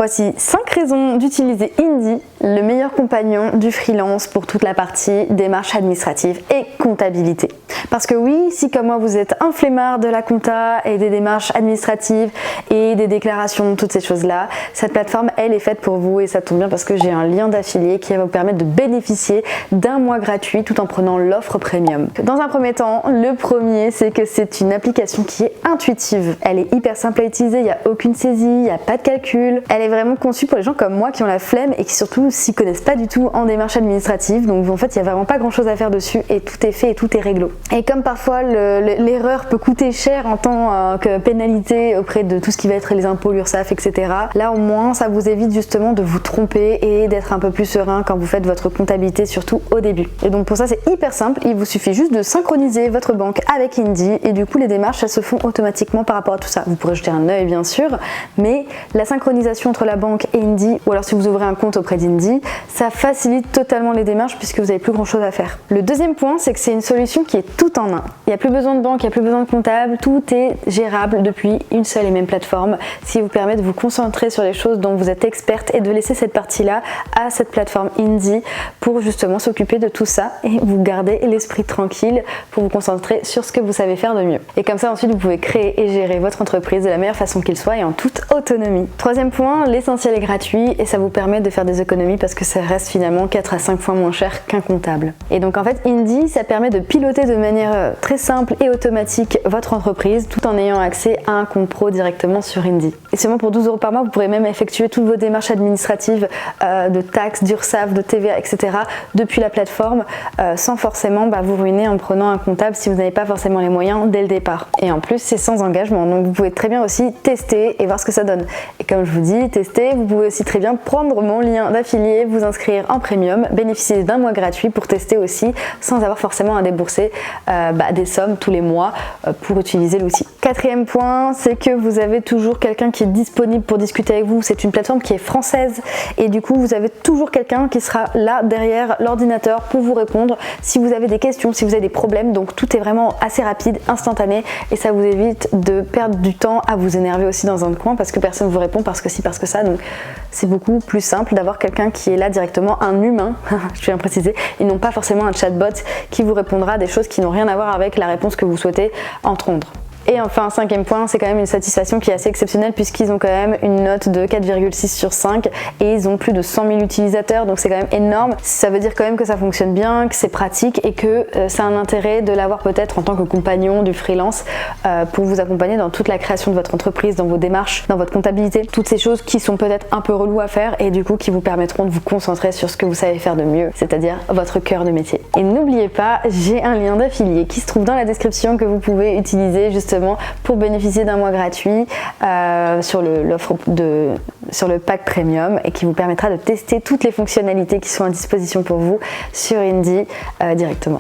Voici 5 raisons d'utiliser Indy, le meilleur compagnon du freelance pour toute la partie démarches administratives et comptabilité. Parce que oui, si comme moi vous êtes un flemmard de la compta et des démarches administratives et des déclarations, toutes ces choses-là, cette plateforme elle est faite pour vous et ça tombe bien parce que j'ai un lien d'affilié qui va vous permettre de bénéficier d'un mois gratuit tout en prenant l'offre premium. Dans un premier temps, le premier c'est que c'est une application qui est intuitive. Elle est hyper simple à utiliser, il n'y a aucune saisie, il n'y a pas de calcul. Elle est vraiment conçue pour les gens comme moi qui ont la flemme et qui surtout s'y connaissent pas du tout en démarches administratives. Donc en fait il n'y a vraiment pas grand chose à faire dessus et tout est fait et tout est réglo. Et comme parfois l'erreur peut coûter cher en tant que pénalité auprès de tout ce qui va être les impôts, l'URSSAF, etc. Là au moins ça vous évite justement de vous tromper et d'être un peu plus serein quand vous faites votre comptabilité, surtout au début. Et donc pour ça c'est hyper simple, il vous suffit juste de synchroniser votre banque avec Indy et du coup les démarches elles se font automatiquement par rapport à tout ça. Vous pourrez jeter un œil bien sûr, mais la synchronisation entre la banque et Indy, ou alors si vous ouvrez un compte auprès d'Indy, ça facilite totalement les démarches puisque vous n'avez plus grand chose à faire. Le deuxième point c'est que c'est une solution qui est tout en un. Il n'y a plus besoin de banque, il n'y a plus besoin de comptable, tout est gérable depuis une seule et même plateforme, ce qui vous permet de vous concentrer sur les choses dont vous êtes experte et de laisser cette partie-là à cette plateforme Indy pour justement s'occuper de tout ça et vous garder l'esprit tranquille pour vous concentrer sur ce que vous savez faire de mieux. Et comme ça ensuite vous pouvez créer et gérer votre entreprise de la meilleure façon qu'il soit et en toute autonomie. Troisième point, l'essentiel est gratuit et ça vous permet de faire des économies parce que ça reste finalement 4 à 5 fois moins cher qu'un comptable. Et donc en fait Indy ça permet de piloter de manière très simple et automatique votre entreprise tout en ayant accès à un compte pro directement sur Indy. Et seulement pour 12 € par mois vous pourrez même effectuer toutes vos démarches administratives de taxes, d'URSSAF, de TVA, etc. depuis la plateforme sans forcément vous ruiner en prenant un comptable si vous n'avez pas forcément les moyens dès le départ. Et en plus c'est sans engagement donc vous pouvez très bien aussi tester et voir ce que ça donne. Et comme je vous dis, tester, vous pouvez aussi très bien prendre mon lien d'affilié, vous inscrire en premium, bénéficier d'un mois gratuit pour tester aussi sans avoir forcément à débourser des sommes tous les mois pour utiliser l'outil. Quatrième point, c'est que vous avez toujours quelqu'un qui est disponible pour discuter avec vous. C'est une plateforme qui est française et du coup vous avez toujours quelqu'un qui sera là derrière l'ordinateur pour vous répondre si vous avez des questions, si vous avez des problèmes. Donc tout est vraiment assez rapide, instantané et ça vous évite de perdre du temps à vous énerver aussi dans un coin parce que personne ne vous répond parce que si, parce que ça. Donc c'est beaucoup plus simple d'avoir quelqu'un qui est là directement, un humain, je tiens à préciser, et non pas forcément un chatbot qui vous répondra à des choses qui n'ont rien à voir avec la réponse que vous souhaitez entendre. Et enfin, cinquième point, c'est quand même une satisfaction qui est assez exceptionnelle puisqu'ils ont quand même une note de 4,6 sur 5 et ils ont plus de 100 000 utilisateurs, donc c'est quand même énorme. Ça veut dire quand même que ça fonctionne bien, que c'est pratique et que ça a un intérêt de l'avoir peut-être en tant que compagnon du freelance pour vous accompagner dans toute la création de votre entreprise, dans vos démarches, dans votre comptabilité, toutes ces choses qui sont peut-être un peu reloues à faire et du coup qui vous permettront de vous concentrer sur ce que vous savez faire de mieux, c'est-à-dire votre cœur de métier. Et n'oubliez pas, j'ai un lien d'affilié qui se trouve dans la description que vous pouvez utiliser justement pour bénéficier d'un mois gratuit sur le pack premium et qui vous permettra de tester toutes les fonctionnalités qui sont à disposition pour vous sur Indy directement.